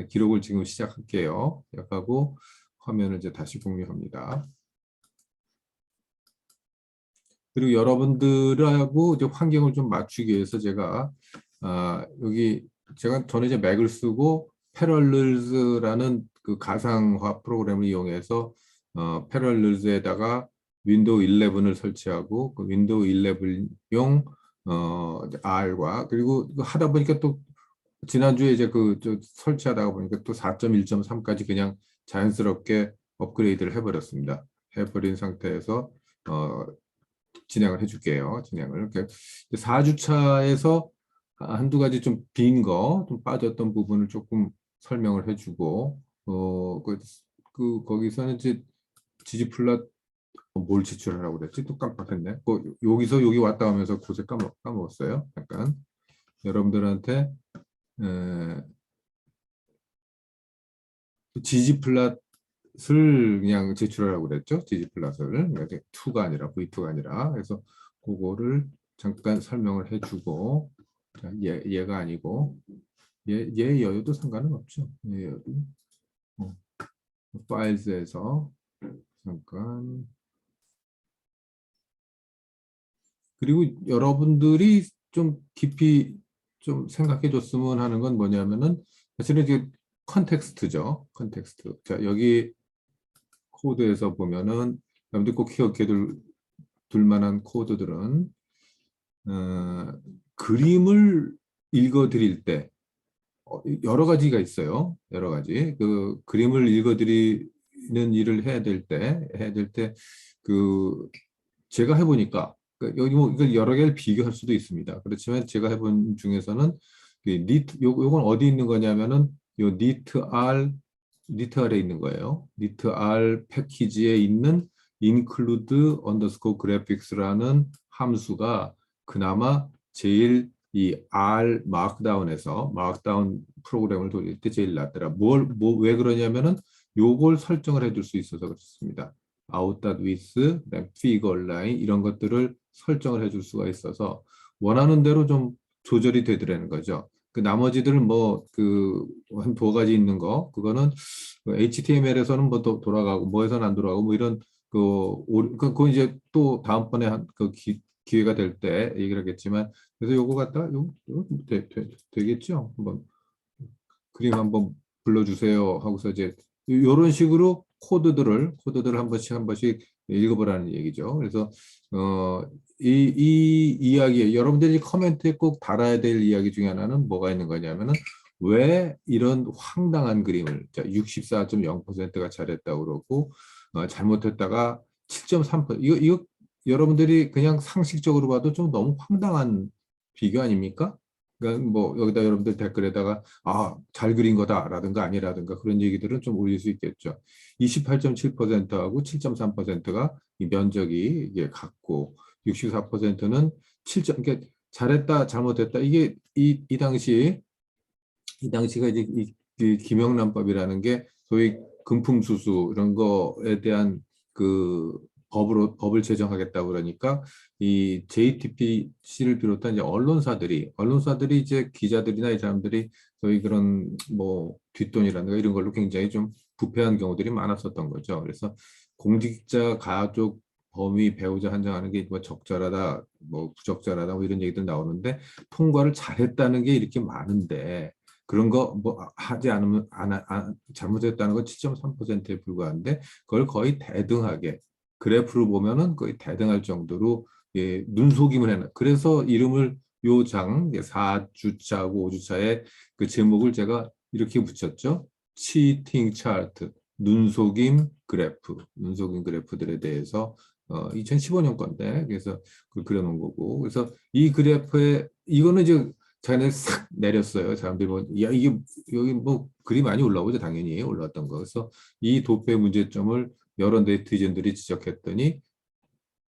기록을 지금 시작할게요. 시작하고 화면을 이제 다시 공유합니다. 그리고 여러분들하고 이제 환경을 좀 맞추기 위해서 제가 여기 저는 이제 맥을 쓰고 패럴럴즈라는 그 가상화 프로그램을 이용해서 패럴럴즈에다가 윈도우 11을 설치하고 그 윈도우 11용 R과 그리고 하다 보니까 또 지난주에 이제 설치하다가 보니까 또 4.1.3까지 그냥 자연스럽게 업그레이드를 해버렸습니다. 해버린 상태에서 진행을 해줄게요. 진행을. 4주차에서 한두 가지 좀 빈 거, 좀 빠졌던 부분을 조금 설명을 해주고, 거기서는 이제 지지플랫 뭘 제출하라고 그랬지? 또 깜빡했네. 여기서 여기 왔다 하면서 곳에 까먹었어요. 약간 여러분들한테 지지플랫을 그냥 제출하라고 그랬죠. 지지플랫을. 그러니까 2가 아니라 V2가 아니라. 그래서 그거를 잠깐 설명을 해주고, 자, 얘가 아니고 얘 여유도 상관은 없죠. 얘 여유도 파일즈에서 잠깐. 그리고 여러분들이 좀 깊이 좀 생각해 줬으면 하는 건 뭐냐면은 사실은 이게 컨텍스트죠. 컨텍스트. 자, 여기 코드에서 보면은 여러분들 꼭 기억해 둘 만한 코드들은 그림을 읽어 드릴 때 여러 가지가 있어요. 여러 가지. 그 그림을 읽어 드리는 일을 해야 될 때 제가 해보니까 여기 뭐 이걸 여러 개를 비교할 수도 있습니다. 그렇지만 제가 해본 중에서는 요건 어디 있는 거냐면은 요 니트 R에 있는 거예요. 니트 R 패키지에 있는 include underscore graphics라는 함수가 그나마 제일 이 R 마크다운 프로그램을 돌릴 때 제일 낫더라. 왜 그러냐면은 요걸 설정을 해줄 수 있어서 그렇습니다. out.with, figure line 이런 것들을 설정을 해줄 수가 있어서 원하는 대로 좀 조절이 되더라는 거죠. 그 나머지들은 한 두 가지 있는 거 그거는 HTML에서는 뭐 돌아가고 뭐에서는 안 돌아가고 뭐 이런 그거 이제 또 다음번에 기회가 될 때 얘기를 하겠지만 그래서 요거 갖다가 되겠죠? 한번 그림 한번 불러주세요 하고서 이제 이런 식으로 코드들을 한 번씩 읽어보라는 얘기죠. 그래서 이 이야기 여러분들이 코멘트에 꼭 달아야 될 이야기 중에 하나는 뭐가 있는 거냐면은 왜 이런 황당한 그림을 64.0%가 잘했다고 그러고 잘못했다가 7.3% 이거 여러분들이 그냥 상식적으로 봐도 좀 너무 황당한 비교 아닙니까? 그러니까 뭐 여기다 여러분들 댓글에다가 잘 그린 거다라든가 아니라든가 그런 얘기들은 좀 올릴 수 있겠죠. 28.7%하고 7.3%가 이 면적이 이게 같고 64%는 7점 그러니까 잘했다 잘못했다 이게 이 당시가 이제 이 김영란법이라는 게 소위 금품수수 이런 거에 대한 그 법을 제정하겠다고 그러니까 이 JTBC를 비롯한 이제 언론사들이 이제 기자들이나 이 사람들이 소위 그런 뭐 뒷돈이라든가 이런 걸로 굉장히 좀 부패한 경우들이 많았었던 거죠. 그래서 공직자 가족 범위 배우자 한정하는 게 뭐 적절하다 뭐 부적절하다 뭐 이런 얘기들 나오는데 통과를 잘했다는 게 이렇게 많은데 그런 거 뭐 하지 않으면 잘못했다는 건 7.3%에 불과한데 그걸 거의 대등하게 그래프로 보면은 거의 대등할 정도로 눈속임을 해놔. 그래서 이름을 요장 4주차하고 5주차에 그 제목을 제가 이렇게 붙였죠. 치팅 차트, 눈속임 그래프들에 대해서 2015년 건데 그래서 그걸 그려놓은 거고 그래서 이 그래프에 이거는 이제 자기네 싹 내렸어요. 사람들이 뭐, 야, 이게, 여기 뭐, 글이 많이 올라오죠. 당연히 올라왔던 거. 그래서 이 도표의 문제점을 여러 네티즌들이 지적했더니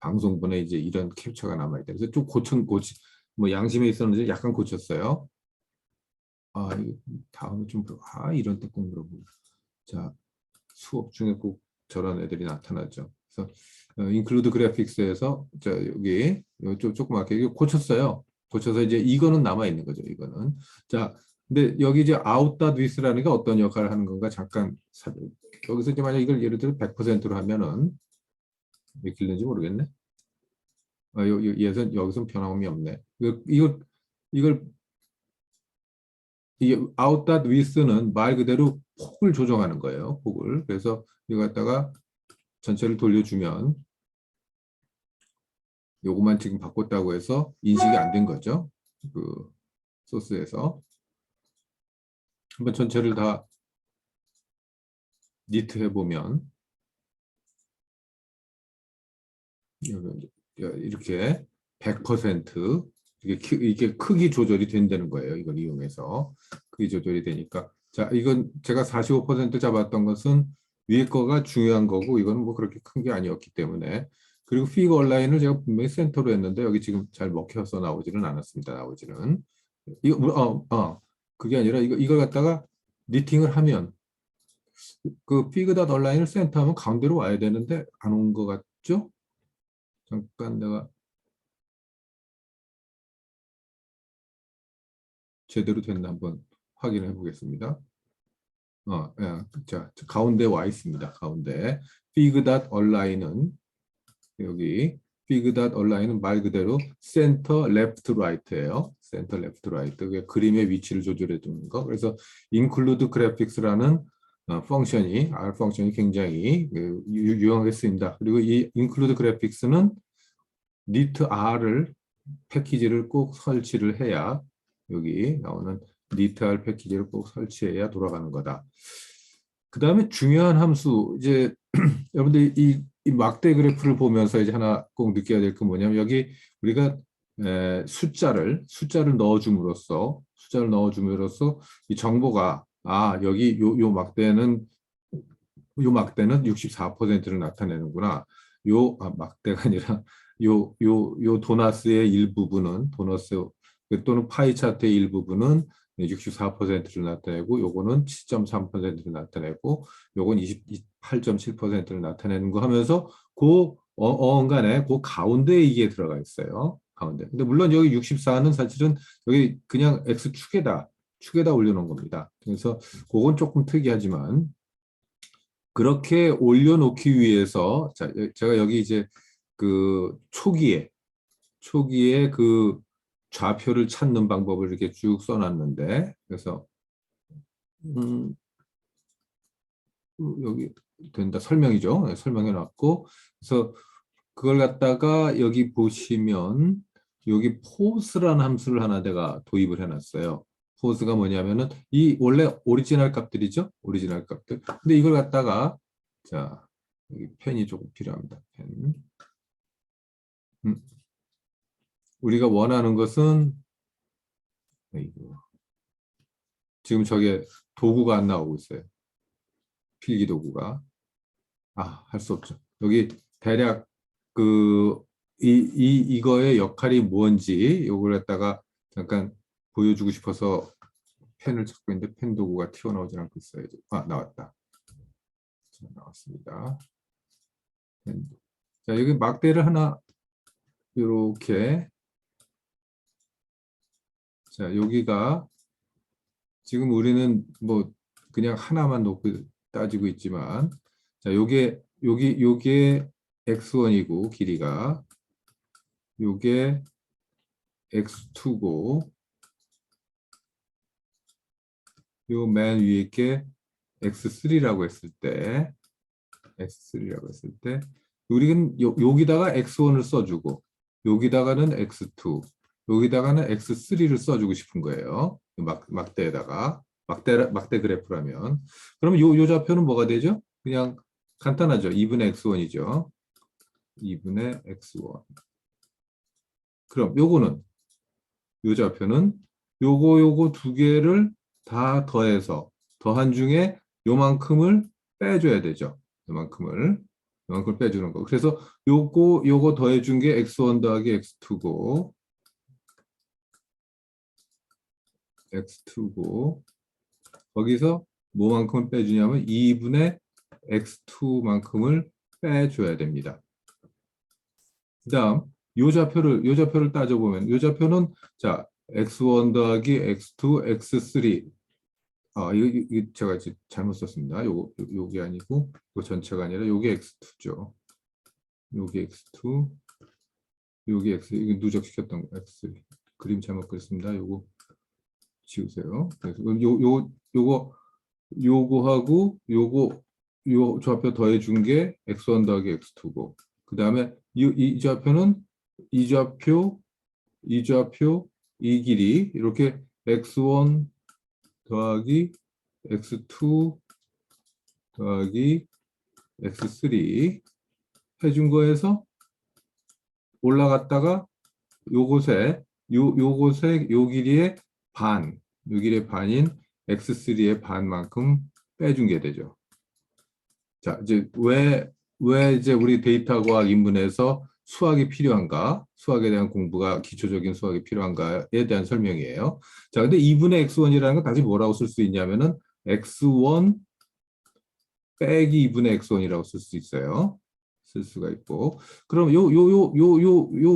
방송분에 이제 이런 캡처가 남아있다. 그래서 좀 뭐 양심에 있었는지 약간 고쳤어요. 이거 다음에 이런 때 꼭 물어보고. 자, 수업 중에 꼭 저런 애들이 나타나죠. 그래서 인클루드 그래픽스에서 자 여기 조그맣게 이거 고쳤어요. 고쳐서 이제 이거는 남아 있는 거죠. 이거는 자 근데 여기 이제 out.with라는 게 어떤 역할을 하는 건가 잠깐 여기서 이제 만약 이걸 예를 들어 100%로 하면은 왜 길는지 모르겠네. 여기선 변함이 없네. 이걸 이 out.with는 말 그대로 폭을 조정하는 거예요. 폭을. 그래서 이거 갖다가 전체를 돌려주면 요것만 지금 바꿨다고 해서 인식이 안 된 거죠. 그 소스에서 한번 전체를 다 니트 해보면 이렇게 100% 이게 크기 조절이 된다는 거예요. 이걸 이용해서 크기 조절이 되니까 자 이건 제가 45% 잡았던 것은 위에 거가 중요한 거고 이거는 뭐 그렇게 큰 게 아니었기 때문에 그리고 피그 얼라인을 제가 분명히 센터로 했는데 여기 지금 잘 먹혀서 나오지는 않았습니다. 나오지는 이거 그게 아니라 이걸 갖다가 니팅을 하면 그 피그 닷 얼라인을 센터하면 가운데로 와야 되는데 안 온 것 같죠? 잠깐 내가 제대로 됐나 한번 확인해 보겠습니다. 예, 자, 가운데 와 있습니다. 가운데 fig dot align은 여기 fig dot align은 말 그대로 center left right예요. center left right. 그게 그림의 위치를 조절해 주는 거. 그래서 include graphics라는 펑션이 R 펑션이 굉장히 유용하게 쓰입니다. 그리고 이 include graphics는 knit R을 패키지를 꼭 설치를 해야 여기 나오는 니트알 패키지를 꼭 설치해야 돌아가는 거다. 그 다음에 중요한 함수 이제 여러분들 이 막대 그래프를 보면서 이제 하나 꼭 느껴야 될 건 뭐냐면 여기 우리가 숫자를 넣어줌으로써 이 정보가 여기 요 막대는 64%를 나타내는구나. 막대가 아니라 요 도나스의 일부분은 도너스 또는 파이 차트의 일부분은 64%를 나타내고 요거는 7.3%를 나타내고 요건 28.7%를 나타내는 거 하면서 그 어간에 그 가운데에 이게 들어가 있어요. 가운데. 근데 물론 여기 64는 사실은 여기 그냥 축에다 올려놓은 겁니다. 그래서 그건 조금 특이하지만 그렇게 올려놓기 위해서 자, 제가 여기 이제 그 초기에 그 좌표를 찾는 방법을 이렇게 쭉 써놨는데 그래서 음, 여기 된다 설명이죠. 네, 설명해놨고 그래서 그걸 갖다가 여기 보시면 여기 포스라는 함수를 하나 내가 도입을 해놨어요. 포스가 뭐냐면은 이 원래 오리지널 값들이죠. 오리지널 값들. 근데 이걸 갖다가 자 여기 펜이 조금 필요합니다. 펜. 음, 우리가 원하는 것은 지금 저게 도구가 안 나오고 있어요. 필기 도구가. 할 수 없죠. 여기 대략 이거의 역할이 뭔지 요걸 갖다가 잠깐 보여주고 싶어서 펜을 찾고 있는데 펜 도구가 튀어나오지 않고 있어요. 나왔다. 자, 나왔습니다. 자, 여기 막대를 하나 이렇게 자, 여기가 지금 우리는 뭐 그냥 하나만 놓고 따지고 있지만 자, 요게 x1이고 길이가 요게 x2고 요 맨 위에 게 x3라고 했을 때 우리는 여기다가 x1을 써주고 여기다가는 x2 여기다가는 x3를 써주고 싶은 거예요. 막대에다가 막대 그래프라면 그러면 요 좌표는 뭐가 되죠? 그냥 간단하죠. 2분의 x1이죠. 2분의 x1 그럼 요거는 요 좌표는 요거 두 개를 다 더한 중에 요만큼을 빼줘야 되죠. 요만큼을 빼주는 거. 그래서 요거 더해준 게 x1 더하기 x2고 거기서 뭐만큼을 빼주냐면 2분의 x2만큼을 빼줘야 됩니다. 그 다음 요 좌표를 따져보면 요 좌표는 자 x1 더하기 x2, x3. 이거 제가 이제 잘못 썼습니다. 요게 아니고, 이거 전체가 아니라 요게 x2죠. 요게 x2, 요게 x, 이거 누적시켰던 거, x. 그림 잘못 그렸습니다. 요거 지우세요. 그래서 요거하고 요 좌표 더해준 게 x1 더하기 x2고, 그 다음에 이 좌표는 이 좌표, 이 좌표, 이 길이 이렇게 x1 더하기 x2 더하기 x3 해준 거에서 올라갔다가 요곳에 요 길이의 요 길이의 반인 x3의 반만큼 빼준 게 되죠. 자, 이제 왜 이제 우리 데이터 과학 인문에서 수학이 필요한가? 수학에 대한 공부가 기초적인 수학이 필요한가에 대한 설명이에요. 자, 근데 2분의 x1이라는 건 다시 뭐라고 쓸 수 있냐면은 x1 빼기 2분의 x1이라고 쓸 수 있어요. 쓸 수가 있고. 그럼 요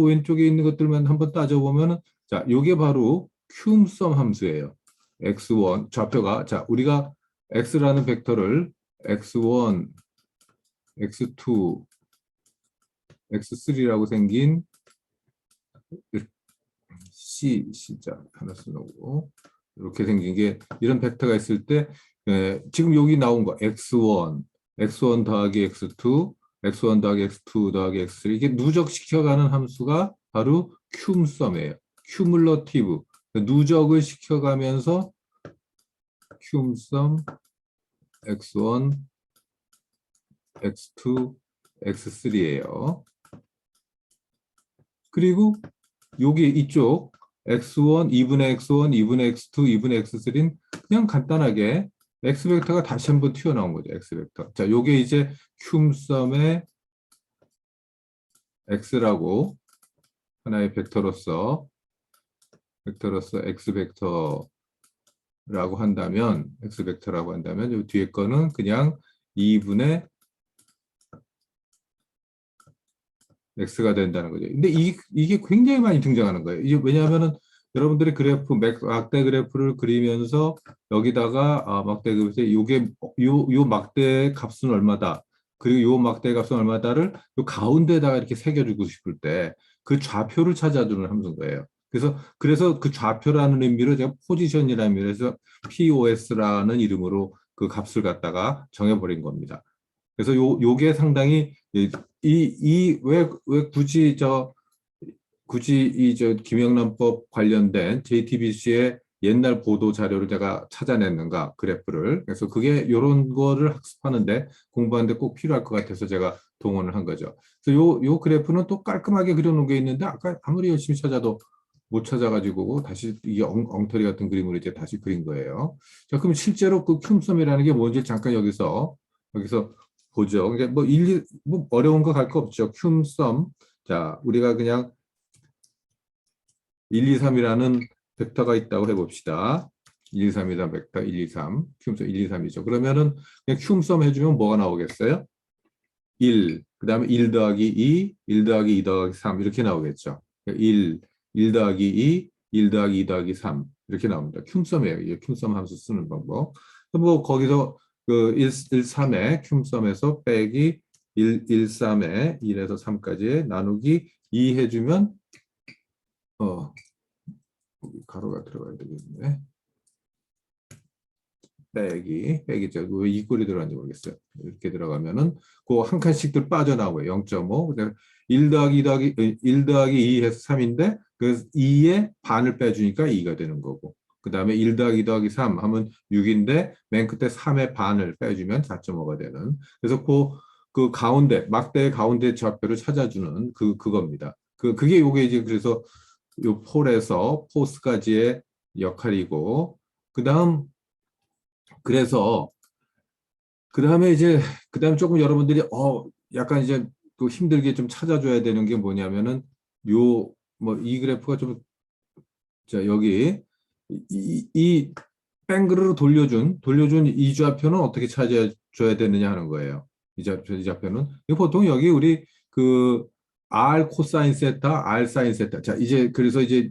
왼쪽에 있는 것들만 한번 따져보면은, 자, 요게 바로 큐움썸 함수예요. x1, 좌표가, 자, 우리가 x라는 벡터를 x1, x2, x3라고 생긴 C자 하나 쓰고, 이렇게 생긴 게, 이런 벡터가 있을 때, 지금 여기 나온 거, x1 더하기 x2, x1 더하기 x2 더하기 x3, 이게 누적시켜가는 함수가 바로 큐움썸이에요. 큐뮬러티브. 누적을 시켜가면서 큐움썸 x1, x2, x3예요. 그리고 여기 이쪽 x1, 2분의 x1, 2분의 x2, 2분의 x3는 그냥 간단하게 x 벡터가 다시 한번 튀어나온 거죠. x 벡터. 자, 요게 이제 큐움썸의 x라고 하나의 벡터로서 x 벡터라고 한다면, x 벡터라고 한다면 요 뒤에 거는 그냥 2분의 x가 된다는 거죠. 근데 이게 굉장히 많이 등장하는 거예요. 이게 왜냐하면은 여러분들이 그래프, 막대 그래프를 그리면서 여기다가 막대 그래프에 요 막대의 값은 얼마다, 그리고 요 막대의 값은 얼마다를 요 가운데다가 이렇게 새겨주고 싶을 때 그 좌표를 찾아주는 함수인 거예요. 그래서 그 좌표라는 의미로 제가 포지션이라는 의미에서 POS라는 이름으로 그 값을 갖다가 정해버린 겁니다. 그래서 요게 상당히 왜 굳이 김영란법 관련된 JTBC의 옛날 보도 자료를 제가 찾아냈는가, 그래프를. 그래서 그게 이런 거를 학습하는데, 공부하는데 꼭 필요할 것 같아서 제가 동원을 한 거죠. 그래서 요 그래프는 또 깔끔하게 그려놓은 게 있는데, 아까 아무리 열심히 찾아도 못 찾아가지고 다시 이 엉터리 같은 그림을 이제 다시 그린 거예요. 자, 그럼 실제로 그 큐움썸이라는 게 뭔지 잠깐 여기서 보죠. 그러니까 뭐 어려운 거 갈 거 없죠. 큐움썸. 자, 우리가 그냥 1, 2, 3이라는 벡터가 있다고 해봅시다. 1, 2, 3이라는 벡터, 1, 2, 3. 큐움썸 1, 2, 3이죠. 그러면은 그냥 큐움썸 해주면 뭐가 나오겠어요? 1, 그 다음에 1 더하기 2, 1 더하기 2 더하기 3 이렇게 나오겠죠. 1 더하기 2, 1 더하기 2 더하기 3 이렇게 나옵니다. 큐움썸이에요. 이게 큐움썸 함수 쓰는 방법. 뭐 거기서 그 1, 3에 큐움썸에서 빼기 1, 3에 1에서 3까지 나누기 2 해주면 가로가 들어가야 되겠네. 빼기죠. 왜2 꼴이 들어가는지 모르겠어요. 이렇게 들어가면은 그 한 칸씩들 빠져나오고요. 0.5. 1 더하기 2 더하기 1 더하기 2 해서 3인데 그 2의 반을 빼주니까 2가 되는 거고. 그 다음에 1 더하기 2 더하기 3 하면 6인데 맨 끝에 3의 반을 빼주면 4.5가 되는. 그래서 그 가운데 막대의 가운데 좌표를 찾아주는 그겁니다. 그게 요게 이제 그래서 요 폴에서 포스까지의 역할이고, 그래서 그다음에 이제 그다음에 조금 여러분들이 약간 이제 또 힘들게 좀 찾아줘야 되는 게 뭐냐면은 요 뭐 이 그래프가 좀, 자, 여기 이 뱅그르로 돌려준 이 좌표는 어떻게 찾아줘야 되느냐 하는 거예요. 이 좌표는 이거 보통 여기 우리 그 R 코사인 세타, R 사인 세타. 자, 이제 그래서 이제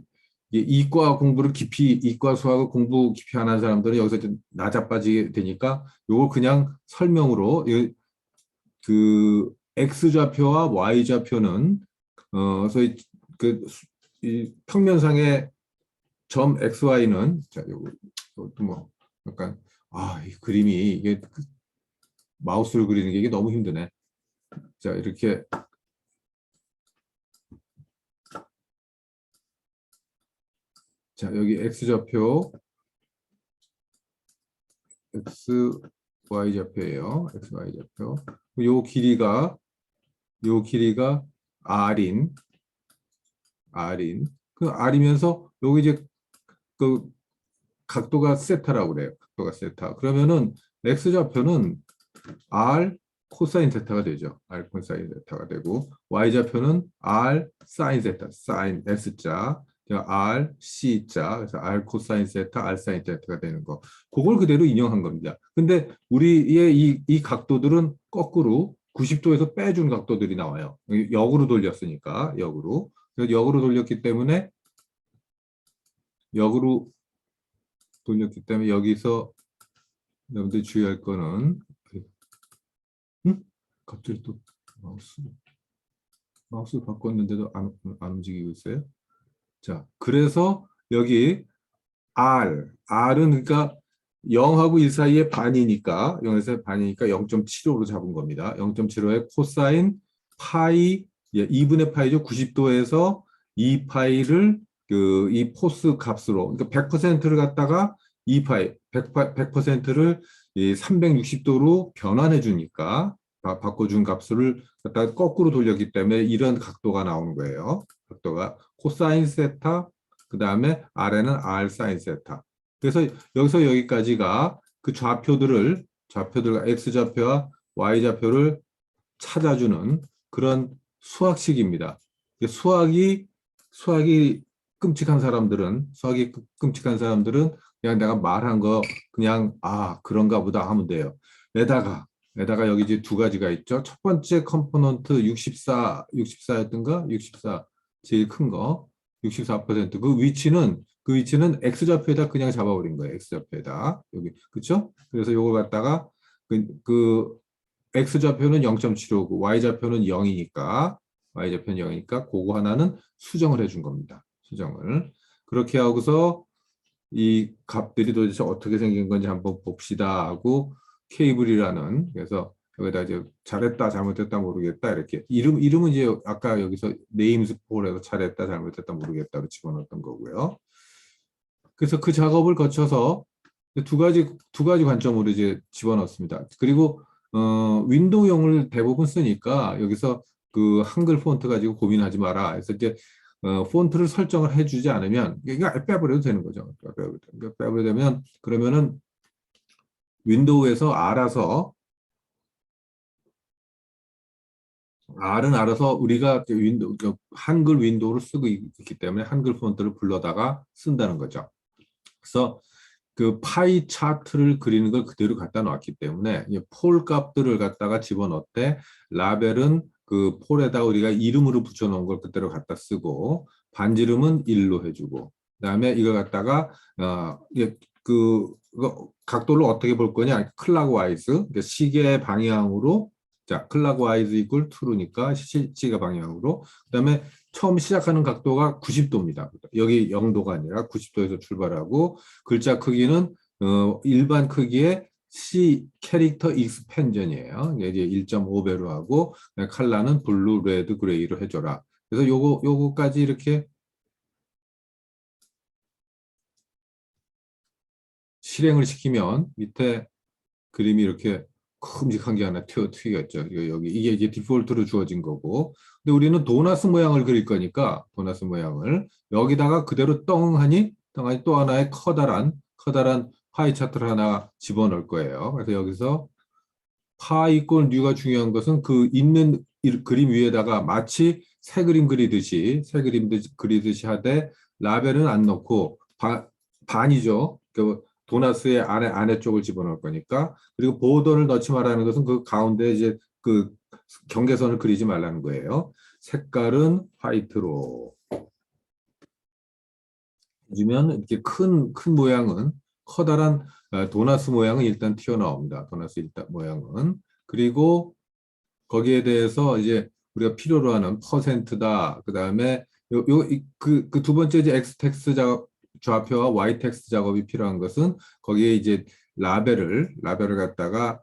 이과 공부를 깊이, 이과 수학을 공부 깊이 안 한 사람들은 여기서 좀 나자빠지게 되니까 요걸 그냥 설명으로 그 X좌표와 Y좌표는 소위 이 평면상의 점 XY는 자, 요것도 뭐 약간 이 그림이 이게 마우스를 그리는 게 이게 너무 힘드네. 자, 이렇게 자, 여기 X좌표 XY좌표예요. XY좌표. 요 길이가 R인 그 R이면서 여기 이제 그 각도가 세타라고 그래요. 각도가 세타. 그러면은 X좌표는 R 코사인 세타가 되죠. R 코사인 세타가 되고 Y좌표는 R 사인 세타, 사인 S자, R C자, 그래서 R 코사인 세타, R 사인 세타가 되는 거. 그걸 그대로 인용한 겁니다. 근데 우리의 이 각도들은 거꾸로 90도에서 빼준 각도들이 나와요. 역으로 돌렸으니까, 역으로. 그래서 역으로 돌렸기 때문에 역으로 여기서 여러분들 주의할 거는 갑자기 또 마우스를 바꿨는데도 안 움직이고 있어요. 자, 그래서 여기 R은 그러니까 0하고 1 사이의 반이니까 0에서 반이니까 0.75로 잡은 겁니다. 0.75의 코사인 파이 2분의 파이죠. 90도에서 2파이를 이 포스 값으로 그러니까 100%를 갖다가 2파이 100%를 360도로 변환해 주니까 바꿔준 값을 갖다가 거꾸로 돌렸기 때문에 이런 각도가 나오는 거예요. 각도가 코사인 세타 그 다음에 아래는 R 사인 세타. 그래서 여기서 여기까지가 그 좌표들과 X좌표와 Y좌표를 찾아주는 그런 수학식입니다. 수학이 끔찍한 사람들은 그냥 내가 말한 거 그냥 그런가 보다 하면 돼요. 에다가 여기 이제 두 가지가 있죠. 첫 번째 컴포넌트 64였던가? 64 제일 큰 거. 64%. 그 위치는 X좌표에다 그냥 잡아버린 거예요. X좌표에다. 여기. 그쵸? 그래서 요걸 갖다가 그 X좌표는 0.75고 Y좌표는 0이니까 그거 하나는 수정을 해준 겁니다. 수정을. 그렇게 하고서 이 값들이 도대체 어떻게 생긴 건지 한번 봅시다 하고 케이블이라는 그래서 여기다 이제 잘했다 잘못했다 모르겠다 이렇게 이름은 이제 아까 여기서 네임스 폴에서 잘했다 잘못했다 모르겠다로 집어넣었던 거고요. 그래서 그 작업을 거쳐서 두 가지 관점으로 이제 집어넣습니다. 그리고 윈도우용을 대부분 쓰니까 여기서 그 한글 폰트 가지고 고민하지 마라. 그래서 이제 폰트를 설정을 해주지 않으면 이거 빼버려도 되는 거죠. 빼버려도 되면 그러면은 윈도우에서 R은 알아서 우리가 한글 윈도우를 쓰고 있기 때문에 한글 폰트를 불러다가 쓴다는 거죠. 그래서 그 파이 차트를 그리는 걸 그대로 갖다 놨기 때문에 폴 값들을 갖다가 집어넣되 라벨은 그 폴에다 우리가 이름으로 붙여놓은 걸 그대로 갖다 쓰고 반지름은 1로 해주고 그다음에 이걸 갖다가 각도를 어떻게 볼 거냐 클락와이즈 그러니까 시계 방향으로 자 클락와이즈 이퀄 true니까 시계 방향으로 그다음에 처음 시작하는 각도가 90도입니다. 여기 0도가 아니라 90도에서 출발하고 글자 크기는 일반 크기의 C 캐릭터 익스펜전이에요. 이제 1.5배로 하고 컬러는 블루, 레드, 그레이로 해줘라. 그래서 요거까지 이렇게 실행을 시키면 밑에 그림이 이렇게 큼직한 게 하나 튀겠죠. 이게 이제 디폴트로 주어진 거고. 근데 우리는 도나스 모양을 그릴 거니까 도나스 모양을 여기다가 그대로 떵하니 또 하나의 커다란 파이 차트를 하나 집어넣을 거예요. 그래서 여기서 파이 이꼴 뉴가 중요한 것은 그 있는 그림 위에다가 마치 새 그림 그리듯이 하되 라벨은 안 넣고 반이죠. 그 도나스의 안에 쪽을 집어넣을 거니까 그리고 보더를 넣지 말라는 것은 그 가운데 이제 그 경계선을 그리지 말라는 거예요. 색깔은 화이트로 해주면 이렇게 큰 모양은 커다란 도너스 모양은 일단 튀어나옵니다. 도너스 일단 모양은. 그리고 거기에 대해서 이제 우리가 필요로 하는 퍼센트다. 그다음에 그 두 번째 이제 x 텍스 작업 좌표와 y 텍스 작업이 필요한 것은 거기에 이제 라벨을 갖다가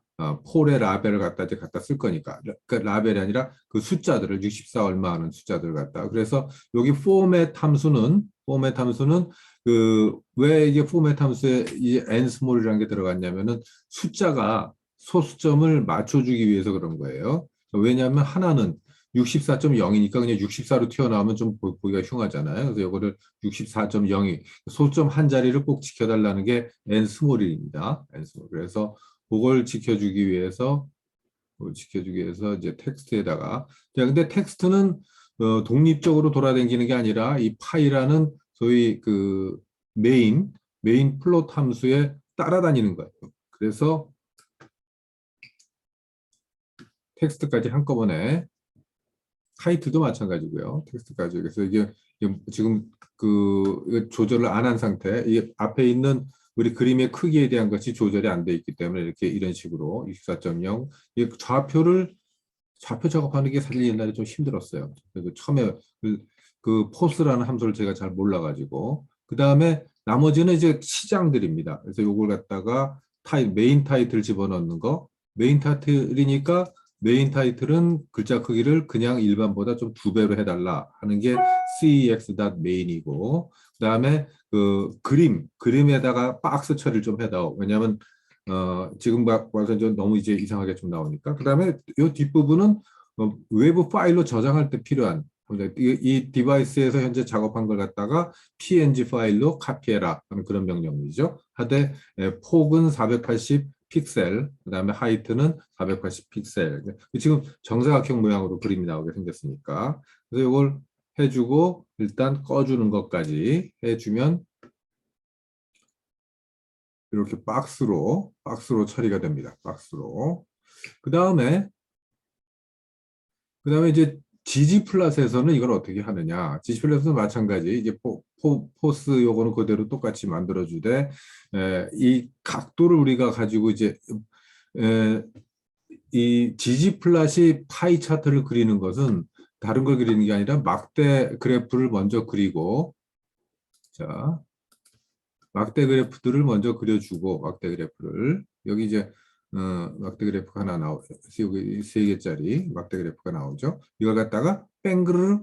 폴의 라벨을 갖다 이제 갖다 쓸 거니까 그 라벨이 아니라 그 숫자들을 64 얼마 하는 숫자들을 갖다 그래서 여기 포맷 함수는 그 왜 이게 포맷 함수에 이 n 스몰이라는 게 들어갔냐면은 숫자가 소수점을 맞춰주기 위해서 그런 거예요. 왜냐하면 하나는 64.0이니까 그냥 64로 튀어나오면 좀 보기가 흉하잖아요. 그래서 이거를 64.0이 소점 한 자리를 꼭 지켜달라는 게 n 스몰입니다. n 스몰. 그래서 그걸 지켜주기 위해서 이제 텍스트에다가 자 근데 텍스트는 독립적으로 돌아다니는 게 아니라 이 파이라는 소위 그 메인 플롯 함수에 따라다니는 거예요. 그래서 텍스트까지 한꺼번에 타이틀도 마찬가지고요. 텍스트까지. 그래서 이게 지금 그 조절을 안 한 상태, 이 앞에 있는 우리 그림의 크기에 대한 것이 조절이 안 돼 있기 때문에 이렇게 이런 식으로 24.0 좌표 작업하는 게 사실 옛날에 좀 힘들었어요. 그 처음에 그 포스라는 함수를 제가 잘 몰라가지고 그 다음에 나머지는 이제 시장들입니다. 그래서 요걸 갖다가 메인 타이틀 집어넣는 거 메인 타이틀이니까 메인 타이틀은 글자 크기를 그냥 일반보다 좀 2배로 해달라 하는 게 cex.main이고 그 다음에 그 그림에다가 박스 처리를 좀 해다오. 왜냐하면 지금 봐서 좀 너무 이제 이상하게 좀 나오니까 그 다음에 이 뒷부분은 외부 파일로 저장할 때 필요한 이 디바이스에서 현재 작업한 걸 갖다가 png 파일로 카피해라 하는 그런 명령이죠. 하되 폭은 480 픽셀, 그 다음에 하이트는 480 픽셀. 지금 정사각형 모양으로 그림이 나오게 생겼으니까. 그래서 이걸 해주고 일단 꺼주는 것까지 해주면 이렇게 박스로 처리가 됩니다. 박스로. 그 다음에 이제 지지 플랫에서는 이걸 어떻게 하느냐. 지지 플랫은 마찬가지. 이제 포스 요거는 그대로 똑같이 만들어주되 이 각도를 우리가 가지고 이제 이 지지 플랫이 파이 차트를 그리는 것은 다른 걸 그리는 게 아니라 막대 그래프를 먼저 그리고 자 막대 그래프들을 먼저 그려주고 막대 그래프를 여기 이제 막대 그래프가 하나 여기 3개짜리 막대 그래프가 나오죠. 이걸 갖다가 뺑그르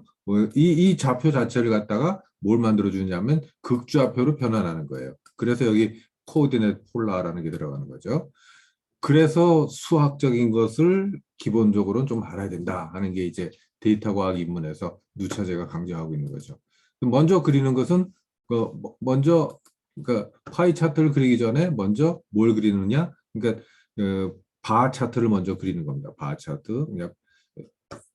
이 좌표 자체를 갖다가 뭘 만들어 주냐면 극좌표로 변환하는 거예요. 그래서 여기 코오디네이트 폴라라는 게 들어가는 거죠. 그래서 수학적인 것을 기본적으로는 좀 알아야 된다 하는 게 이제 데이터 과학 입문에서 누차제가 강조하고 있는 거죠. 먼저 그리는 것은 먼저 그러니까 파이 차트를 그리기 전에 먼저 뭘 그리느냐? 그러니까 바 차트를 먼저 그리는 겁니다. 바 차트. 그냥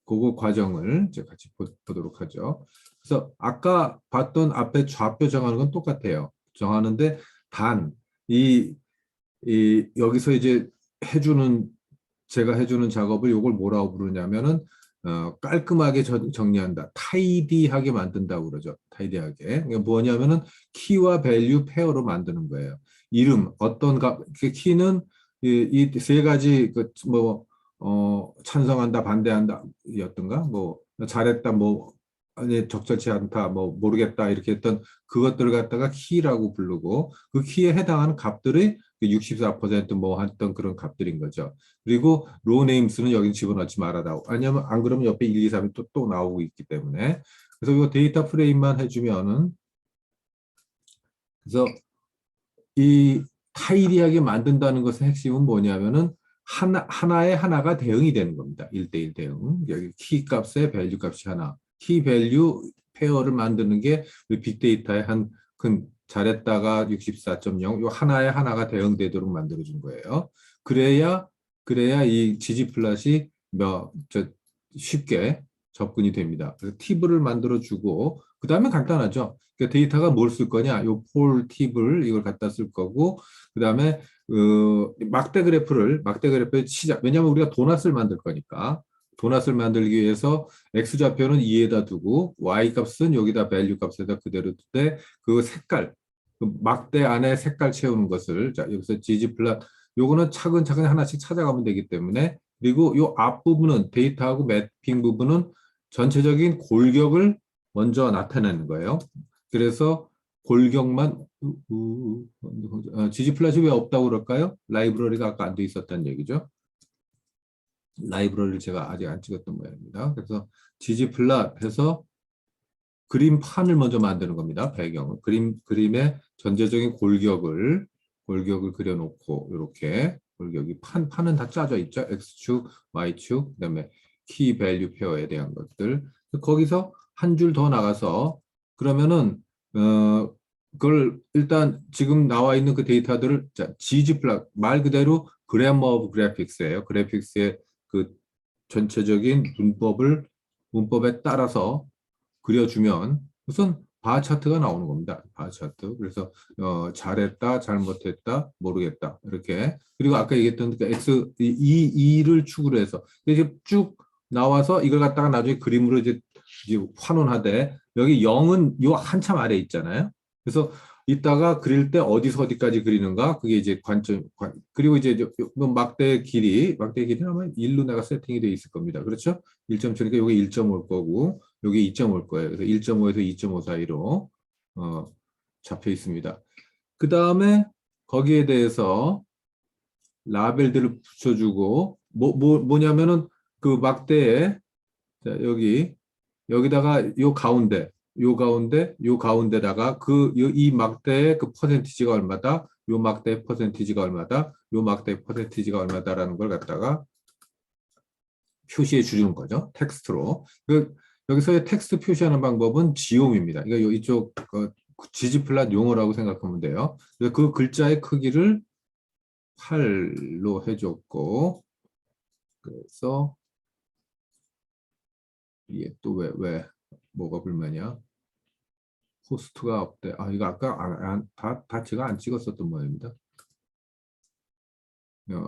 그거 과정을 이제 같이 보도록 하죠. 그래서 아까 봤던 앞에 좌표 정하는 건 똑같아요. 정하는데 이 여기서 이제 제가 해주는 작업을 이걸 뭐라고 부르냐면은 깔끔하게 정리한다. 타이디하게 만든다고 그러죠. 타이디하게. 그러니까 뭐냐면은 키와 밸류 페어로 만드는 거예요. 이름 어떤 그 키는 이 세 가지 찬성한다, 반대한다 였던가 뭐 잘했다, 뭐 아니 적절치 않다, 뭐 모르겠다 이렇게 했던 그것들을 갖다가 키라고 부르고 그 키에 해당하는 값들이 64%뭐 했던 그런 값들인 거죠. 그리고 로우 네임스는 여기 집어넣지 말아다. 아니면 안 그러면 옆에 1, 2, 3이 또 나오고 있기 때문에 그래서 이거 데이터 프레임만 해주면은 그래서 이 타이리하게 만든다는 것의 핵심은 뭐냐면은 하나에 하나가 대응이 되는 겁니다. 1대1 대응. 여기 키 값에 밸류 값이 하나. 키 밸류 페어를 만드는 게 우리 빅데이터의 한 큰 잘했다가 64.0, 요 하나에 하나가 대응되도록 만들어준 거예요. 그래야 이 지지 플랫이 쉽게 접근이 됩니다. 그래서 팁을 만들어주고, 그 다음에 간단하죠. 그러니까 데이터가 뭘 쓸 거냐, 요 폴 팁을 이걸 갖다 쓸 거고, 그 다음에 막대 그래프의 시작. 왜냐하면 우리가 도넛을 만들 거니까 도넛을 만들기 위해서 x좌표는 2에다 두고 y값은 여기다 value 값에다 그대로 두되 그 색깔, 그 막대 안에 색깔 채우는 것을 자 여기서 gg플롯 요거는 차근차근 하나씩 찾아가면 되기 때문에 그리고 요 앞부분은 데이터하고 매핑 부분은 전체적인 골격을 먼저 나타내는 거예요. 그래서 골격만 gg플롯이 왜 없다고 그럴까요? 라이브러리가 아까 안 돼 있었다는 얘기죠. 라이브러리를 제가 아직 안 찍었던 모양입니다. 그래서 ggplot 해서 그림판을 먼저 만드는 겁니다. 배경을. 그림의 전체적인 골격을 그려놓고, 이렇게 골격이 판은 다 짜져 있죠. X축, Y축, 그다음에 키 밸류 페어에 대한 것들. 거기서 한 줄 더 나가서, 그러면은, 그걸 일단 지금 나와 있는 그 데이터들을, 자, ggplot, 말 그대로 grammar of graphics예요. 그래픽스의 그 전체적인 문법에 따라서 그려주면 우선 바 차트가 나오는 겁니다. 바 차트. 그래서 잘했다, 잘못했다, 모르겠다 이렇게. 그리고 아까 얘기했던 그 x 이를 축으로 해서 이제 쭉 나와서 이걸 갖다가 나중에 그림으로 이제 환원하되 여기 0은 요 한참 아래 있잖아요. 그래서 이따가 그릴 때 어디서 어디까지 그리는가 그게 이제 그리고 이제 막대 길이는 아마 1로 내가 세팅이 되어 있을 겁니다. 그렇죠? 1.7이니까 여기 1.5일 거고 여기 2.5일 거예요. 그래서 1.5에서 2.5 사이로 잡혀 있습니다. 그 다음에 거기에 대해서 라벨들을 붙여주고 뭐냐면은 그 막대에 자, 여기다가 요 가운데다가 이 막대의 그 퍼센티지가 얼마다, 요 막대의 퍼센티지가 얼마다, 요 막대의 퍼센티지가 얼마다라는 걸 갖다가 표시해 주는 거죠. 텍스트로. 여기서의 텍스트 표시하는 방법은 지옴입니다. 그러니까 이쪽 ggplot 용어라고 생각하면 돼요. 그래서 그 글자의 크기를 8로 해줬고, 그래서 이게 또 왜 뭐가 불만이야? 호스트가 없대. 아, 이거 아까 다 제가 안 찍었었던 모양입니다.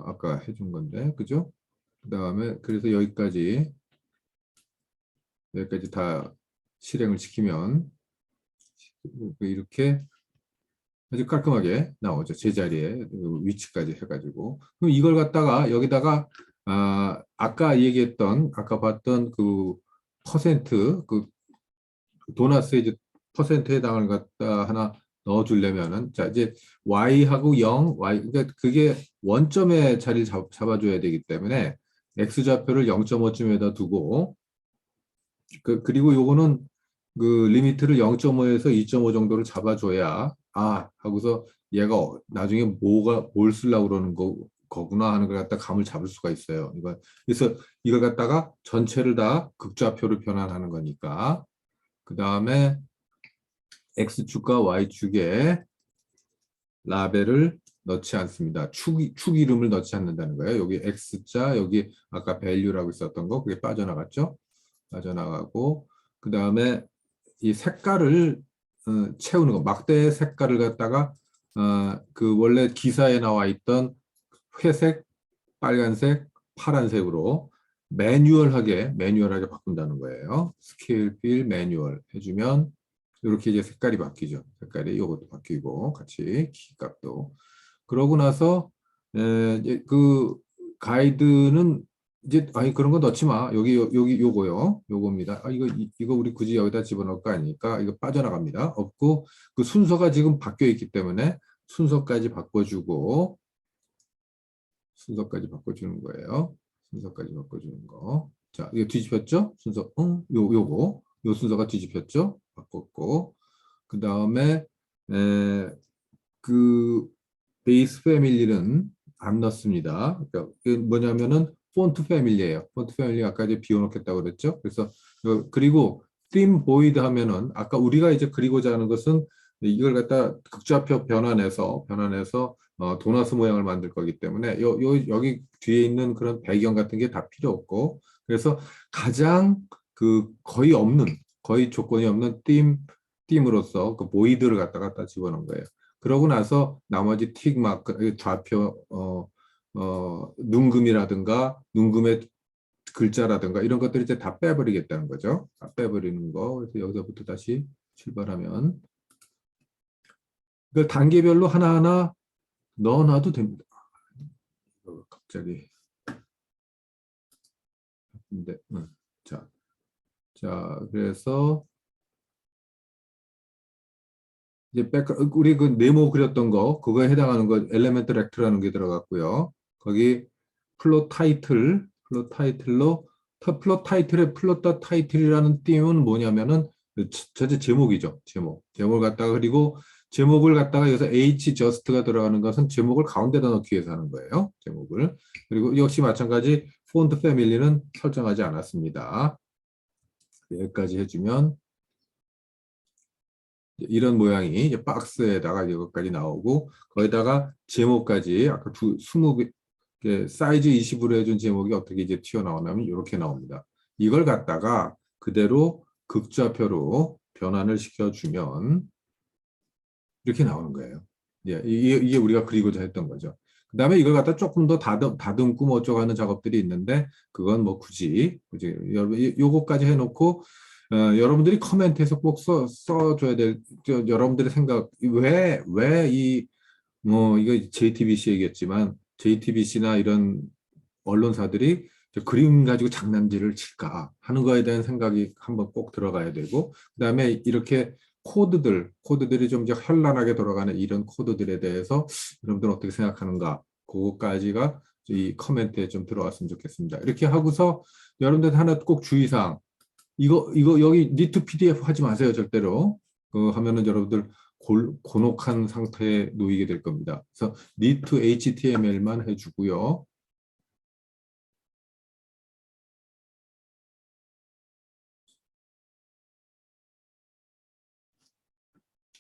아까 해준 건데, 그죠? 그 다음에, 그래서 여기까지 다 실행을 시키면, 이렇게 아주 깔끔하게 나오죠. 제자리에 위치까지 해가지고. 그럼 이걸 갖다가 여기다가, 아까 봤던 그 퍼센트, 그 도나스의 이제 퍼센트에 해당을 갖다 하나 넣어주려면은 자 이제 y하고 0, 그러니까 그게 원점에 자리를 잡아줘야 되기 때문에 x 좌표를 0.5쯤에다 두고 그리고 요거는 그 리미트를 0.5에서 2.5 정도를 잡아줘야 하고서 얘가 나중에 뭘 쓰려고 그러는 거구나 하는 걸 갖다 감을 잡을 수가 있어요. 그래서 이걸 갖다가 전체를 다 극좌표로 변환하는 거니까 그 다음에 X축과 Y축에 라벨을 넣지 않습니다. 축 이름을 넣지 않는다는 거예요. 여기 X자, 여기 아까 value라고 있었던 거, 그게 빠져나갔죠? 빠져나가고, 그 다음에 이 색깔을 채우는 거, 막대 색깔을 갖다가 그 원래 기사에 나와 있던 회색, 빨간색, 파란색으로 매뉴얼하게 바꾼다는 거예요. 스케일 필 매뉴얼 해주면 이렇게 이제 색깔이 바뀌죠. 색깔이 이것도 바뀌고 같이 키 값도. 그러고 나서 이제 그 가이드는 이제 그런 거 넣지 마. 여기 요겁니다. 이거 우리 굳이 여기다 집어넣을 거 아니니까 이거 빠져나갑니다. 없고 그 순서가 지금 바뀌어 있기 때문에 순서까지 바꿔주고 순서까지 바꿔주는 거예요. 순서까지 바꿔주는 거. 자, 이거 뒤집혔죠? 순서, 요 순서가 뒤집혔죠? 바꿨고. 그 다음에, 그, 베이스 패밀리는 안 넣습니다. 그러니까 뭐냐면은, 폰트 패밀리예요. 폰트 패밀리 아까 이제 비워놓겠다고 그랬죠? 그래서, 그리고, theme void 하면은, 아까 우리가 이제 그리고자 하는 것은 이걸 갖다 극좌표 변환해서 도너스 모양을 만들 거기 때문에 여기 뒤에 있는 그런 배경 같은 게 다 필요 없고 그래서 가장 거의 조건이 없는 띠임으로서 그 보이드를 갖다 집어넣은 거예요. 그러고 나서 나머지 틱 마크 좌표 눈금이라든가 눈금의 글자라든가 이런 것들을 이제 다 빼버리겠다는 거죠. 다 빼버리는 거. 그래서 여기서부터 다시 출발하면 이걸 단계별로 하나하나 넣어놔도 됩니다. 갑자기. 근데, 자, 그래서 이제 우리 그 네모 그렸던 거, 그거에 해당하는 거, 엘레멘트 렉트라는 게 들어갔고요. 거기 플롯 타이틀로, 플롯 타이틀의 플롯 더 타이틀이라는 띄움은 뭐냐면은, 전체 제목이죠. 제목을 갖다가, 그리고 제목을 갖다가 여기서 H just가 들어가는 것은 제목을 가운데다 넣기 위해서 하는 거예요. 제목을. 그리고 역시 마찬가지 폰트 패밀리는 설정하지 않았습니다. 여기까지 해주면, 이런 모양이 이제 박스에다가 이것까지 나오고 거기다가 제목까지 아까 20개 사이즈 20으로 해준 제목이 어떻게 이제 튀어나오냐면 이렇게 나옵니다. 이걸 갖다가 그대로 극좌표로 변환을 시켜주면 이렇게 나오는 거예요. 예, 이게 우리가 그리고자 했던 거죠. 그 다음에 이걸 갖다 조금 더 다듬고 뭐 어쩌고 하는 작업들이 있는데 그건 뭐 굳이 여러분 요거까지 해놓고 여러분들이 커멘트에서 꼭 써줘야 될 여러분들의 생각 왜 이 뭐 이거 JTBC 얘기했지만 JTBC나 이런 언론사들이 그림 가지고 장난질을 칠까 하는 거에 대한 생각이 한번 꼭 들어가야 되고 그다음에 이렇게 코드들이 좀 이제 현란하게 돌아가는 이런 코드들에 대해서 여러분들은 어떻게 생각하는가 그거까지가 이 코멘트에 좀 들어왔으면 좋겠습니다. 이렇게 하고서 여러분들 하나 꼭 주의사항 이거 여기 니트 PDF 하지 마세요 절대로 하면은 여러분들 곤혹한 상태에 놓이게 될 겁니다. 그래서 니트 HTML만 해주고요.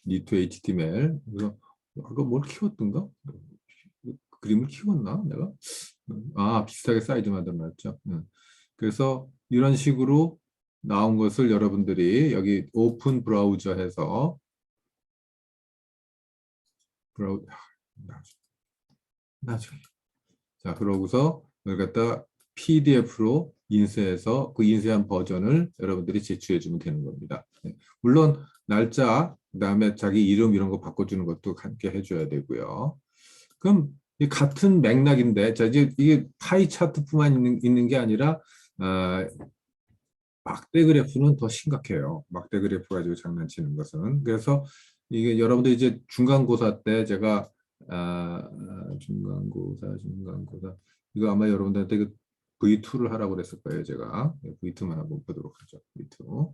니트 HTML. 그래서 아까 뭘 키웠던가? 그림을 키웠나? 내가? 비슷하게 사이즈 만들어놨죠. 그래서 이런 식으로 나온 것을 여러분들이 여기 오픈 브라우저 해서 브라우 나중에 자 그러고서 이걸 갖다 PDF로 인쇄해서 그 인쇄한 버전을 여러분들이 제출해 주면 되는 겁니다. 물론 날짜 그다음에 자기 이름 이런 거 바꿔주는 것도 함께 해줘야 되고요. 그럼 같은 맥락인데 자 이제 이게 파이 차트뿐만 있는 게 아니라 어, 막대 그래프는 더 심각해요. 막대 그래프 가지고 장난치는 것은. 그래서 이게 여러분들 이제 중간고사 때 제가 중간고사 이거 아마 여러분들한테 그 V2를 하라고 그랬을 거예요. 제가 V2만 한번 보도록 하죠. V2.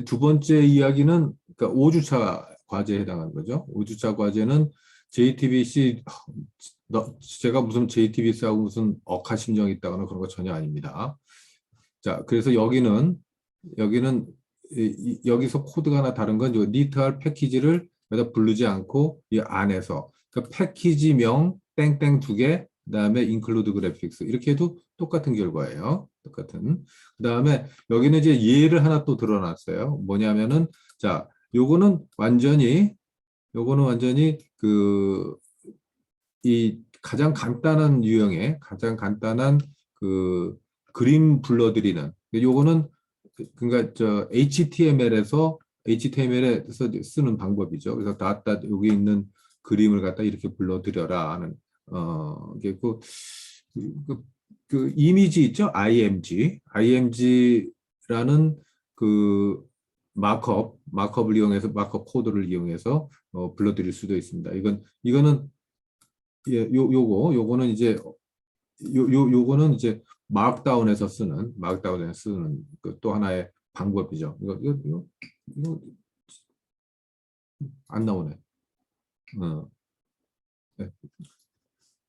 두 번째 이야기는 그러니까 5주차 과제에 해당하는 거죠. 5주차 과제는 JTBC 제가 무슨 JTBC하고 무슨 억하심정이 있다거나 그런 거 전혀 아닙니다. 자, 그래서 여기는 여기서 코드가 하나 다른 건 니트할 패키지를 여기다 부르지 않고 이 안에서 그러니까 패키지명 땡땡 두 개, 그다음에 include graphics 이렇게 해도 똑같은 결과예요. 똑같은. 그다음에 여기는 이제 예를 하나 또 드러났어요. 뭐냐면은 자, 요거는 완전히 그 이 가장 간단한 유형의 가장 간단한 그 그림 불러들이는 요거는 그러니까 저 HTML에서 쓰는 방법이죠. 그래서 다 여기 있는 그림을 갖다 이렇게 불러들여라 하는 이게 그, 그 이미지 있죠? IMG라는 그 마크업을 이용해서 마크업 코드를 이용해서 불러드릴 수도 있습니다. 이거는 예, 요거는 이제 요거는 이제 마크다운에서 쓰는 그또 하나의 방법이죠. 이거 안 나오네. 어. 네.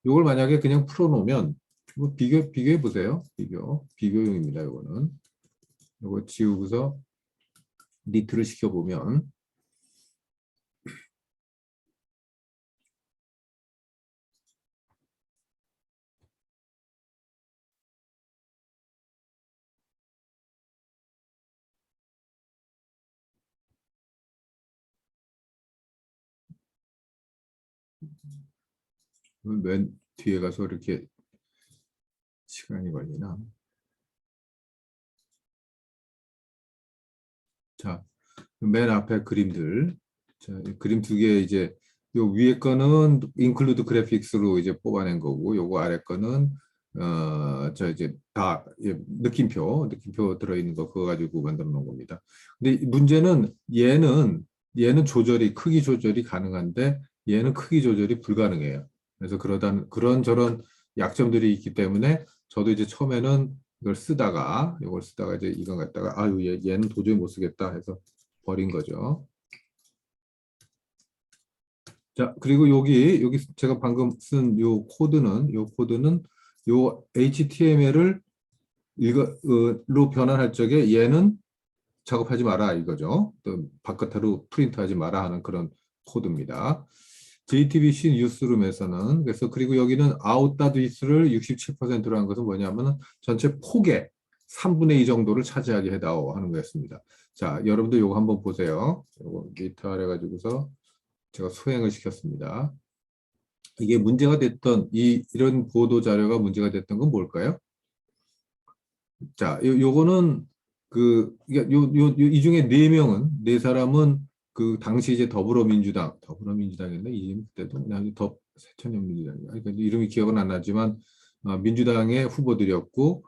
요걸 만약에 그냥 풀어놓으면 이거 비교해 보세요. 비교용입니다. 요거는 요거 지우고서 니트를 시켜보면 맨 뒤에 가서 이렇게 시간이 걸리나? 자, 맨 앞에 그림들. 자, 이 그림 두 개 이제 요 위에 거는 인클루드 그래픽스로 이제 뽑아낸 거고, 요거 아래 거는 저 이제 다 느낌표 들어있는 거 그거 가지고 만들어 놓은 겁니다. 근데 문제는 얘는 조절이 크기 조절이 가능한데 얘는 크기 조절이 불가능해요. 그래서 그런 저런 약점들이 있기 때문에 저도 이제 처음에는 이걸 쓰다가 이제 이거 갖다가 아유 얘는 도저히 못 쓰겠다 해서 버린 거죠. 자, 그리고 여기 제가 방금 쓴 요 코드는 요 HTML을 로 변환할 적에 얘는 작업하지 마라 이거죠. 또 바깥으로 프린트하지 마라 하는 그런 코드입니다. JTBC 뉴스룸에서는 그래서 그리고 여기는 아웃다디스를 67%로 한 것은 뭐냐면은 전체 폭의 3분의 2 정도를 차지하게 해다오 하는 거였습니다. 자, 여러분들 이거 한번 보세요. 이거 미터 해가지고서 제가 수행을 시켰습니다. 이게 문제가 됐던 이런 보도 자료가 문제가 됐던 건 뭘까요? 자, 요거는 이 중에 네 사람은 그 당시 이제 더불어민주당이었나 이름 그때도 그냥 새천년민주당 그러니까 이름이 기억은 안 나지만 민주당의 후보들이었고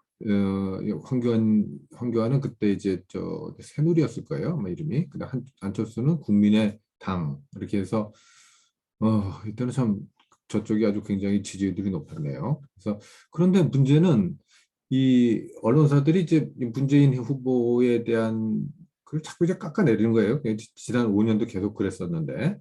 황교안은 그때 이제 저 새누리였을 거예요 아마 이름이. 근데 안철수는 국민의 당 이렇게 해서 이때는 참 저쪽이 아주 굉장히 지지율이 높았네요. 그래서 그런데 문제는 이 언론사들이 이제 문재인 후보에 대한 그걸 자꾸 이제 깎아내리는 거예요. 지난 5년도 계속 그랬었는데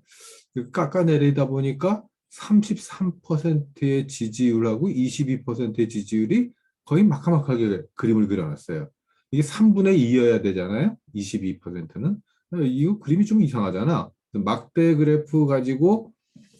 깎아내리다 보니까 33%의 지지율하고 22%의 지지율이 거의 마카마카하게 그림을 그려놨어요. 이게 3분의 2여야 되잖아요. 22%는. 이거 그림이 좀 이상하잖아. 막대 그래프 가지고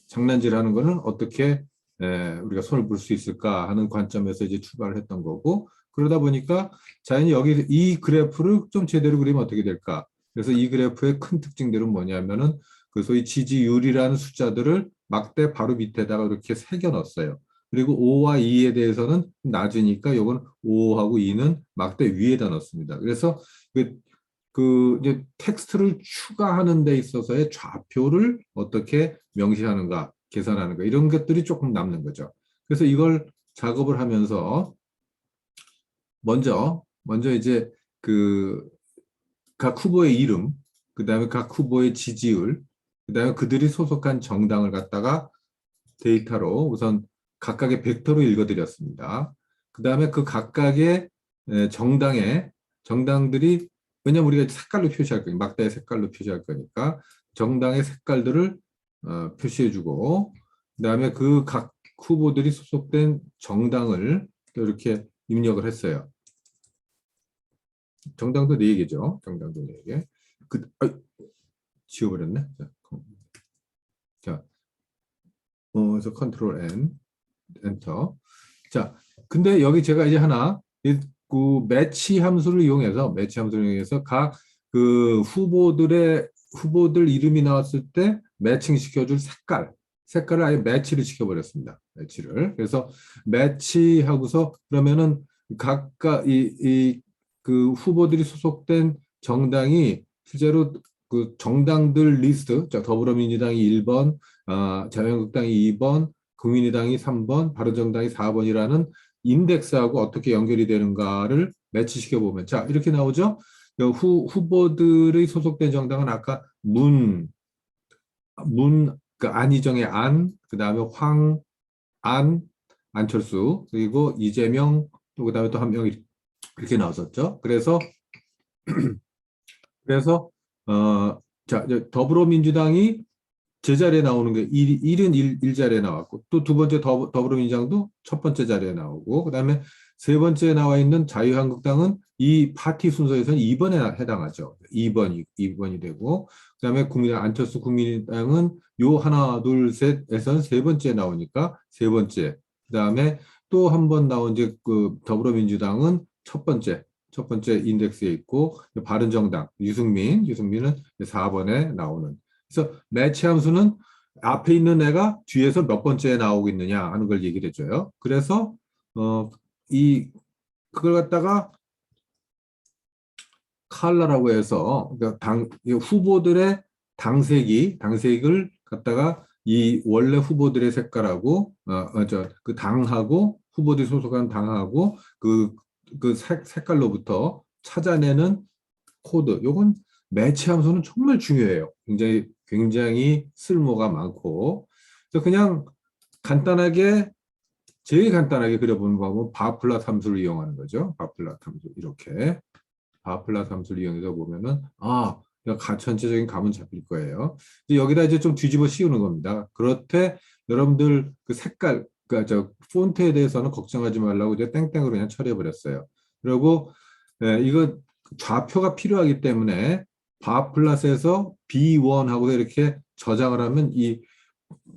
장난질하는 거는 어떻게 우리가 손을 볼 수 있을까 하는 관점에서 이제 출발을 했던 거고 그러다 보니까 자연히 여기 이 그래프를 좀 제대로 그리면 어떻게 될까? 그래서 이 그래프의 큰 특징들은 뭐냐면은 그 소위 지지율이라는 숫자들을 막대 바로 밑에다가 이렇게 새겨 넣었어요. 그리고 5와 2에 대해서는 낮으니까 이건 5하고 2는 막대 위에다 넣습니다. 그래서 이제 텍스트를 추가하는 데 있어서의 좌표를 어떻게 명시하는가, 계산하는가 이런 것들이 조금 남는 거죠. 그래서 이걸 작업을 하면서 먼저 이제 그 각 후보의 이름, 그다음에 각 후보의 지지율, 그다음에 그들이 소속한 정당을 갖다가 데이터로 우선 각각의 벡터로 읽어드렸습니다. 그다음에 그 각각의 정당들이 왜냐면 우리가 색깔로 표시할 거니까 막대의 색깔로 표시할 거니까 정당의 색깔들을 표시해주고 그다음에 그 각 후보들이 소속된 정당을 또 이렇게 입력을 했어요. 정당도 4개죠. 정당도 4개. 지워버렸네. 자, 그래서 컨트롤 N, 엔터. 자, 근데 여기 제가 이제 하나 그 매치 함수를 이용해서 각 그 후보들 이름이 나왔을 때 매칭 시켜줄 색깔을 아예 매치를 시켜버렸습니다. 매치를. 그래서 매치하고서 그러면은 각각 그 후보들이 소속된 정당이 실제로 그 정당들 리스트, 더불어민주당이 1번, 자유한국당이 2번, 국민의당이 3번, 바른정당이 4번이라는 인덱스하고 어떻게 연결이 되는가를 매치시켜 보면 자 이렇게 나오죠. 후보들의 소속된 정당은 아까 그 안희정의 그다음에 안철수, 그리고 이재명, 또 그다음에 또 한 명이 이렇게 나왔었죠. 그래서 자 더불어민주당이 제자리에 나오는 게 1은 1자리에 나왔고 또 두 번째 더불어민주당도 첫 번째 자리에 나오고 그다음에 세 번째에 나와 있는 자유한국당은 이 파티 순서에서는 2번에 해당하죠. 2번이 되고 그다음에 안철수 국민의당은 요 하나 둘 셋에서는 세 번째에 나오니까 세 번째. 그다음에 또 한 번 나온 이제 그 더불어민주당은 첫 번째 인덱스에 있고 바른정당 유승민은 4번에 나오는. 그래서 매치 함수는 앞에 있는 애가 뒤에서 몇 번째에 나오고 있느냐 하는 걸 얘기를 해줘요. 그래서 그걸 갖다가 컬러라고 해서 그러니까 이 후보들의 당색을 갖다가 이 원래 후보들의 색깔하고 그 당하고 후보들이 소속한 당하고 그 색깔로부터 찾아내는 코드. 요건 매치 함수는 정말 중요해요. 굉장히 쓸모가 많고. 그래서 그냥 간단하게 제일 간단하게 그려보는 방법은 바플랏 함수를 이용하는 거죠. 바플랏 함수 이렇게. 바플랏 함수를 이용해서 보면은 전체적인 감은 잡힐 거예요. 여기다 이제 좀 뒤집어 씌우는 겁니다. 그렇대 여러분들 그 색깔, 그러니까 저 폰트에 대해서는 걱정하지 말라고 이제 땡땡으로 그냥 처리해 버렸어요. 그리고 이거 좌표가 필요하기 때문에 바플랫에서 B1하고 이렇게 저장을 하면 이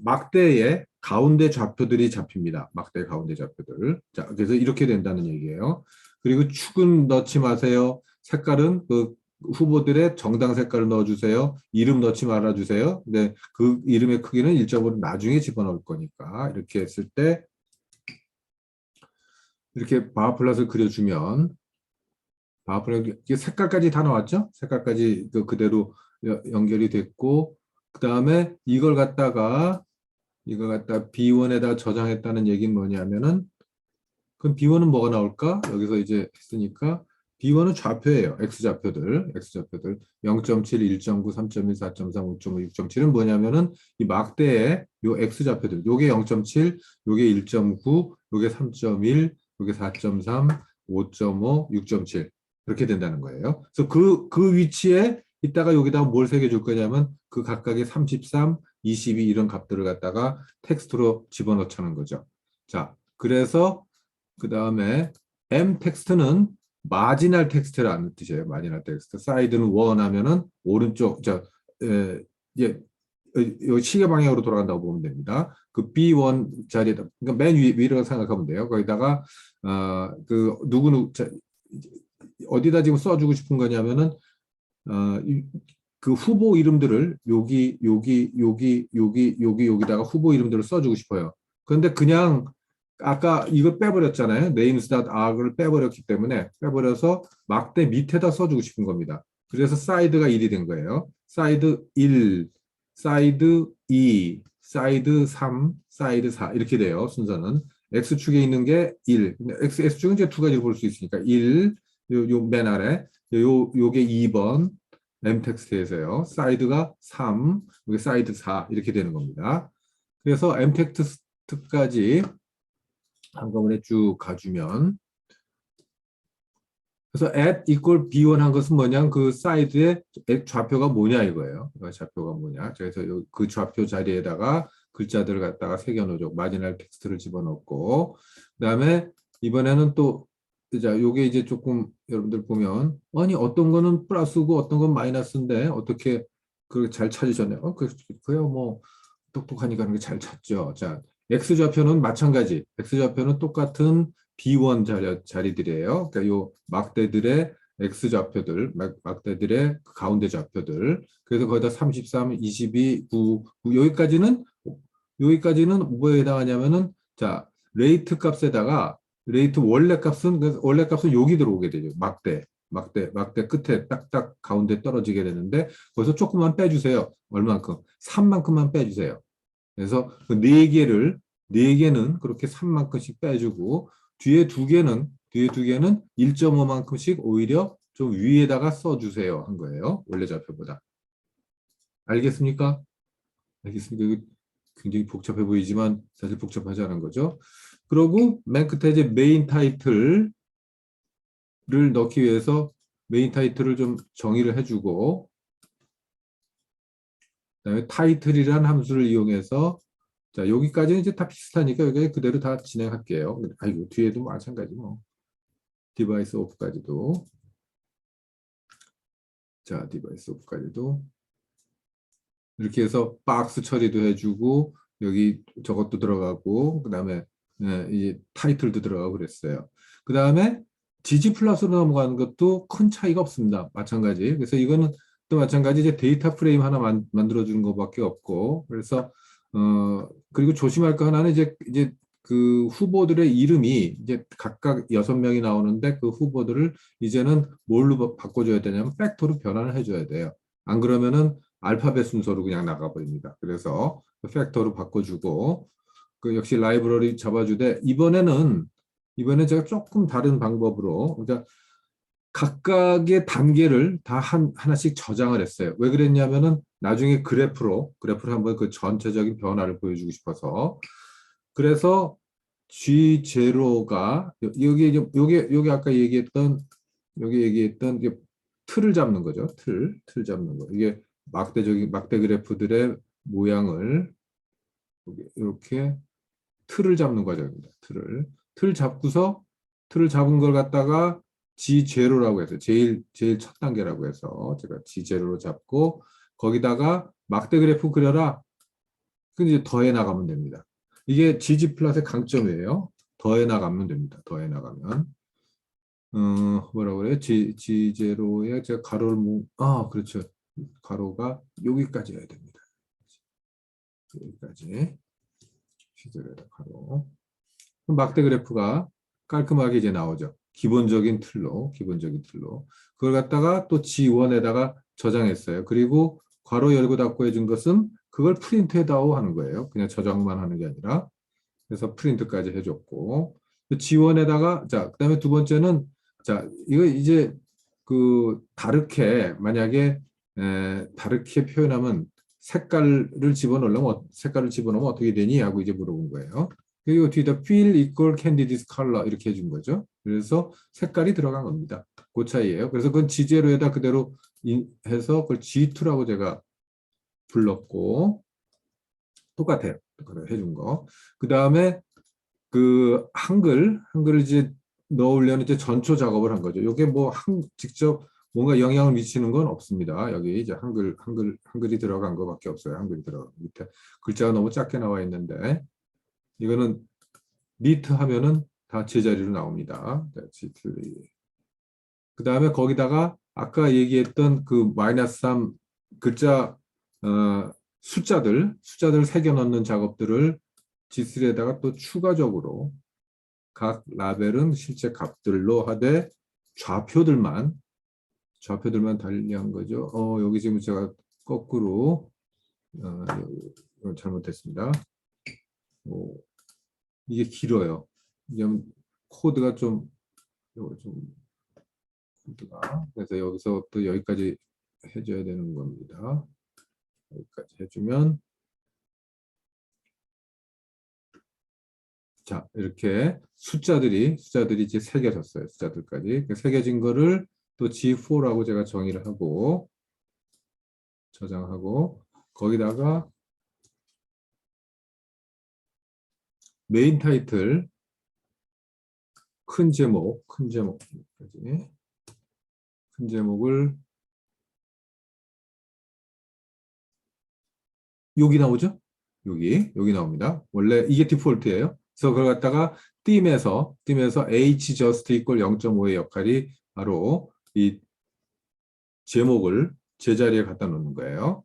막대의 가운데 좌표들이 잡힙니다. 막대 가운데 좌표들. 자, 그래서 이렇게 된다는 얘기예요. 그리고 축은 넣지 마세요. 색깔은 그 후보들의 정당 색깔을 넣어주세요. 이름 넣지 말아주세요. 근데 그 이름의 크기는 일정으로 나중에 집어넣을 거니까 이렇게 했을 때 이렇게 바플랫을 그려주면 바플랫 색깔까지 다 나왔죠? 색깔까지 그대로 연결이 됐고 그 다음에 이걸 갖다가 B1에다 저장했다는 얘기는 뭐냐면은 그럼 B1은 뭐가 나올까? 여기서 이제 했으니까 B1은 좌표예요. X좌표들. 0.7, 1.9, 3.1, 4.3, 5.5, 6.7은 뭐냐면은 이 막대의 요 X좌표들. 요게 0.7, 요게 1.9, 요게 3.1, 요게 4.3, 5.5, 6.7. 그렇게 된다는 거예요. 그래서 그 위치에 이따가 여기다가 뭘 새겨줄 거냐면 그 각각의 33, 22 이런 값들을 갖다가 텍스트로 집어넣자는 거죠. 자, 그래서 그 다음에 M 텍스트는 마지널 텍스트라는 뜻이에요. 마지널 텍스트. 사이드는 원하면은 오른쪽 이제 이 시계 방향으로 돌아간다고 보면 됩니다. 그 B1 자리에다 그러니까 맨 위로 생각하면 돼요. 거기다가 그 누구누구 어디다 지금 써주고 싶은 거냐면은 그 후보 이름들을 여기다가 후보 이름들을 써주고 싶어요. 그런데 그냥 아까 이거 빼버렸잖아요. names.arg를 빼버렸기 때문에 빼버려서 막대 밑에다 써주고 싶은 겁니다. 그래서 사이드가 1이 된 거예요. 사이드 1, 사이드 2, 사이드 3, 사이드 4 이렇게 돼요. 순서는. X축에 있는 게 1. S축은 이제 두 가지로 볼 수 있으니까 1, 요 맨 아래, 요게 2번, M텍스트에서요. 사이드가 3, 여기 사이드 4 이렇게 되는 겁니다. 그래서 M텍스트까지 한꺼번에 쭉 가주면 그래서 at equal B1 한 것은 뭐냐 그 사이드의 좌표가 뭐냐 이거예요. 좌표가 뭐냐. 그래서 그 좌표 자리에다가 글자들을 갖다가 새겨놓죠. 마지널 텍스트를 집어넣고 그다음에 이번에는 또 자, 요게 이제 조금 여러분들 보면 아니 어떤 거는 플러스고 어떤 건 마이너스인데 어떻게 그 잘 찾으셨네요. 그래요 뭐 똑똑하니까 그렇게 잘 찾죠. 자, X좌표는 마찬가지. X좌표는 똑같은 B1 자리들이에요. 그러니까 요 막대들의 X좌표들, 막대들의 가운데 좌표들. 그래서 거기다 33, 22, 9, 여기까지는 뭐에 해당하냐면은 자, 레이트 값에다가 레이트 원래 값은 여기 들어오게 되죠. 막대 끝에 딱딱 가운데 떨어지게 되는데 거기서 조금만 빼주세요. 얼만큼? 3만큼만 빼주세요. 그래서 그 네 개는 그렇게 3만큼씩 빼주고 뒤에 두 개는 1.5만큼씩 오히려 좀 위에다가 써주세요 한 거예요. 원래 좌표보다. 알겠습니까? 알겠습니까? 이거 굉장히 복잡해 보이지만 사실 복잡하지 않은 거죠. 그리고 맨 끝에 이제 메인 타이틀을 넣기 위해서 메인 타이틀을 좀 정의를 해주고 그다음에 타이틀이라는 함수를 이용해서 자 여기까지는 이제 다 비슷하니까 여기 그대로 다 진행할게요. 아이고 뒤에도 마찬가지 뭐 디바이스 오프까지도 자 디바이스 오프까지도 이렇게 해서 박스 처리도 해주고 여기 저것도 들어가고 그다음에 이 타이틀도 들어가고 그랬어요. 그다음에 지지 플러스로 넘어가는 것도 큰 차이가 없습니다. 마찬가지. 그래서 이거는 또 마찬가지 이제 데이터 프레임 하나 만들어 주는 것밖에 없고 그래서 그리고 조심할 거 하나는 이제 그 후보들의 이름이 이제 각각 6명이 나오는데 그 후보들을 이제는 뭘로 바꿔줘야 되냐면 팩터로 변환을 해줘야 돼요. 안 그러면은 알파벳 순서로 그냥 나가버립니다. 그래서 팩터로 바꿔주고 그 역시 라이브러리 잡아주되 이번에 제가 조금 다른 방법으로 그러니까 각각의 단계를 다 하나씩 저장을 했어요. 왜 그랬냐면은 나중에 그래프로 한번 그 전체적인 변화를 보여주고 싶어서 그래서 G0가 여기 아까 얘기했던 이게 틀을 잡는 거죠. 틀 잡는 거. 이게 막대 그래프들의 모양을 이렇게 틀을 잡는 과정입니다. 틀 잡고서 틀을 잡은 걸 갖다가 G0라고 해서 제일 첫 단계라고 해서 제가 G0로 잡고 거기다가 막대 그래프 그려라. 그 이제 더해 나가면 됩니다. 이게 GG 플러스의 강점이에요. 더해 나가면 됩니다. 더해 나가면 뭐라고 그래요? G0에 제가 가로를 그렇죠. 가로가 여기까지 해야 됩니다. 여기까지 G0에다 가로. 막대 그래프가 깔끔하게 이제 나오죠. 기본적인 틀로. 그걸 갖다가 또 G1에다가 저장했어요. 그리고 괄호 열고 닫고 해준 것은 그걸 프린트해다오 하는 거예요. 그냥 저장만 하는 게 아니라. 그래서 프린트까지 해줬고. G1에다가, 자, 그 다음에 두 번째는, 자, 이거 이제 만약에 다르게 표현하면 색깔을 집어넣으면 어떻게 되니? 하고 이제 물어본 거예요. 그리고 뒤에다 fill equal candidate's color 이렇게 해준 거죠. 그래서 색깔이 들어간 겁니다. 그 차이예요. 그래서 그건 G0에다 그대로 해서 그걸 G2라고 제가 불렀고 똑같아요. 해준 거. 그 다음에 그 한글을 이제 넣으려는 이제 전초 작업을 한 거죠. 이게 뭐 직접 뭔가 영향을 미치는 건 없습니다. 여기 이제 한글이 들어간 거밖에 없어요. 한글이 들어간 밑에 글자가 너무 작게 나와 있는데 이거는 니트 하면은 다 제자리로 나옵니다. 그 다음에 거기다가 아까 얘기했던 그 -3 글자 숫자들 새겨 넣는 작업들을 G3에다가 또 추가적으로 각 라벨은 실제 값들로 하되 좌표들만 달리한 거죠. 여기 지금 제가 거꾸로 잘못했습니다. 이게 길어요. 코드가 그래서 여기서 또 여기까지 해줘야 되는 겁니다. 여기까지 해주면 자 이렇게 숫자들이 이제 새겨졌어요. 숫자들까지 새겨진 거를 또 G4라고 제가 정의를 하고 저장하고 거기다가 메인 타이틀 큰 제목을 여기 나오죠? 여기 나옵니다. 원래 이게 디폴트예요. 그래서 그걸 갖다가 띠임에서 h just equal 0.5의 역할이 바로 이 제목을 제자리에 갖다 놓는 거예요.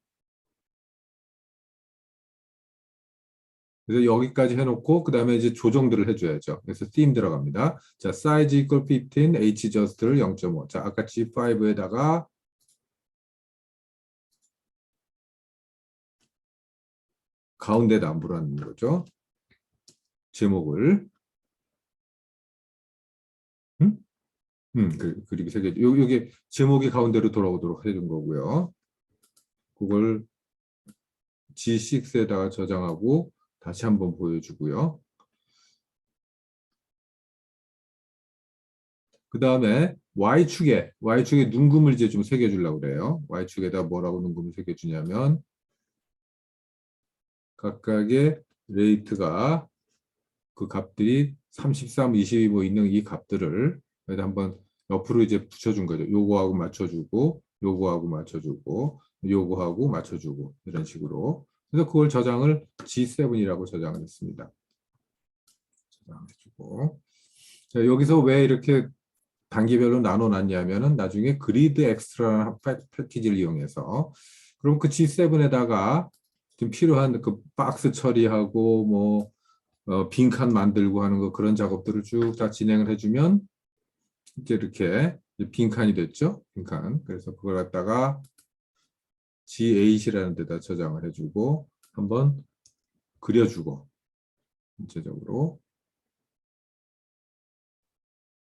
그래서 여기까지 해놓고 그 다음에 이제 조정들을 해줘야죠. 그래서 theme 들어갑니다. 자, size equal 15, h just를 0.5. 자, 아까 G5에다가 가운데다 안 불어넣는 거죠. 제목을. 그리고 요게 제목이 가운데로 돌아오도록 해준 거고요. 그걸 G6에다가 저장하고 다시 한번 보여주고요. 그 다음에 Y축에 눈금을 이제 좀 새겨주려고 그래요. Y축에다 뭐라고 눈금을 새겨주냐면 각각의 레이트가 그 값들이 33, 22 뭐 있는 이 값들을 여기다 한번 옆으로 이제 붙여준 거죠. 요거하고 맞춰주고 요거하고 맞춰주고 이런 식으로. 그래서 그걸 저장을 G7이라고 저장을 했습니다. 저장해주고. 자, 여기서 왜 이렇게 단계별로 나눠놨냐면은 나중에 그리드 엑스트라 패키지를 이용해서 그럼 그 G7에다가 좀 필요한 그 박스 처리하고 뭐 빈칸 만들고 하는 거 그런 작업들을 쭉 다 진행을 해주면 이제 이렇게 빈칸이 됐죠. 빈칸. 그래서 그걸 갖다가 G8이라는 데다 저장을 해주고 한번 그려주고 전체적으로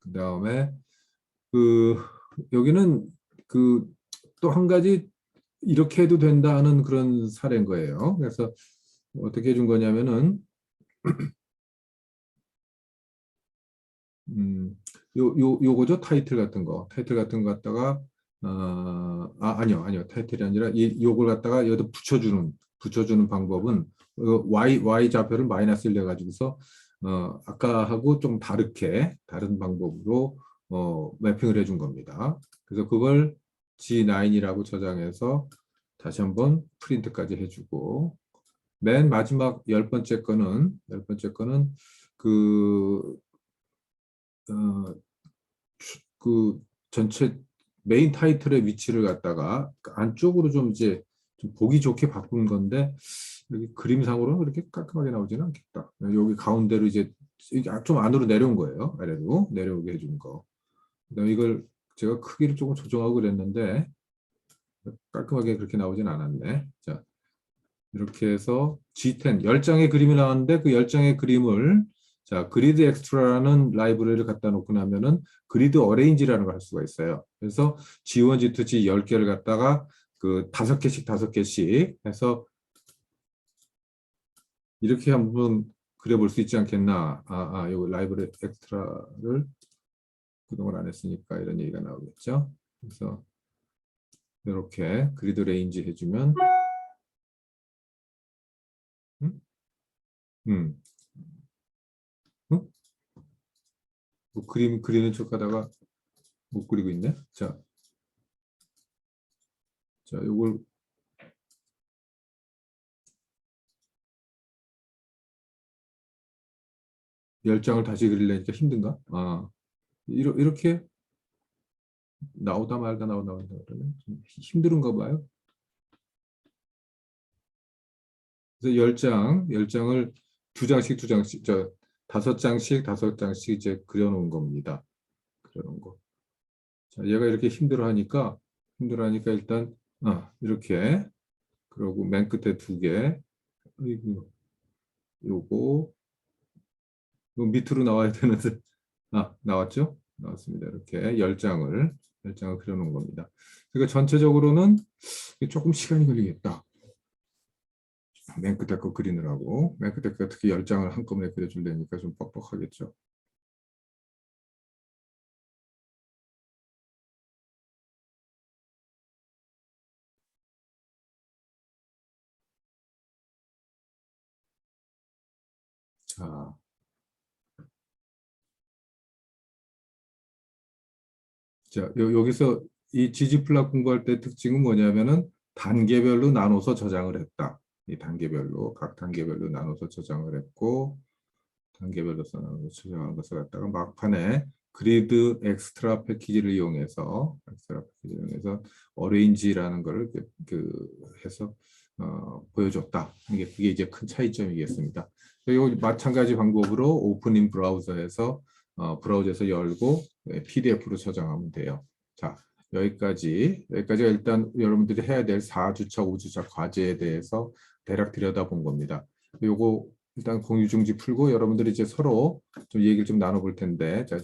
그 다음에 그 여기는 그 또 한 가지 이렇게 해도 된다는 그런 사례인 거예요. 그래서 어떻게 해준 거냐면은 요거죠. 타이틀 같은 거. 타이틀 같은 거 갖다가 아니요. 타이틀이 아니라 요걸 갖다가 여기다 붙여주는 방법은 y 좌표를 마이너스 1 해가지고서 아까 하고 좀 다른 방법으로 매핑을 해준 겁니다. 그래서 그걸 G9이라고 저장해서 다시 한번 프린트까지 해주고 맨 마지막 열 번째 거는 그 그 전체 메인 타이틀의 위치를 갖다가 안쪽으로 좀 이제 좀 보기 좋게 바꾼 건데 여기 그림상으로는 그렇게 깔끔하게 나오지는 않겠다. 여기 가운데로 이제 좀 안으로 내려온 거예요. 아래로 내려오게 해준 거. 그다음에 이걸 제가 크기를 조금 조정하고 그랬는데 깔끔하게 그렇게 나오진 않았네. 자, 이렇게 해서 G10 10장의 그림이 나왔는데 그 10장의 그림을 자 그리드 엑스트라라는 라이브러리를 갖다 놓고 나면은 그리드 어레인지라는 걸 할 수가 있어요. 그래서 G1, G2, G 10개를 갖다가 그 5개씩 해서 이렇게 한번 그려볼 수 있지 않겠나. 요 라이브러리 엑스트라를 그동안 안 했으니까 이런 얘기가 나오겠죠. 그래서 이렇게 그리드 레인지 해주면 음? 음. 음? 뭐 그림 그리는 척 하다가 못 그리고 있네. 자, 요걸 10장을 다시 그리려니까 힘든가? 이렇게 나오다 말다 나오다 그러면 좀 힘든가 봐요. 그래서 10장을 두 장씩, 5장씩 이제 그려놓은 겁니다. 그려놓은 거. 자, 얘가 이렇게 힘들어하니까 일단, 이렇게. 그리고 맨 끝에 2개. 어이구, 요거 밑으로 나와야 되는데, 나왔죠? 나왔습니다. 이렇게 10장을 그려놓은 겁니다. 그러니까 전체적으로는 조금 시간이 걸리겠다. 맨 끝에 거 그리느라고. 맨 끝에 거 특히 10장을 한꺼번에 그려주려니까 좀 뻑뻑하겠죠. 자, 여기서 이 지지플라 공부할 때 특징은 뭐냐면은 단계별로 나눠서 저장을 했다. 이 단계별로, 각 단계별로 나눠서 저장을 했고, 단계별로 나눠서 저장한 것을 갖다가 막판에 그리드 엑스트라 패키지를 이용해서 어레인지라는 거를 해서 보여줬다. 그게 이제 큰 차이점이겠습니다. 그리고 마찬가지 방법으로 오픈인 브라우저에서 열고 PDF로 저장하면 돼요. 자, 여기까지가 일단 여러분들이 해야 될 4주차, 5주차 과제에 대해서 대략 들여다본 겁니다. 요거 일단 공유 중지 풀고 여러분들이 이제 서로 좀 얘기를 좀 나눠볼 텐데, 자,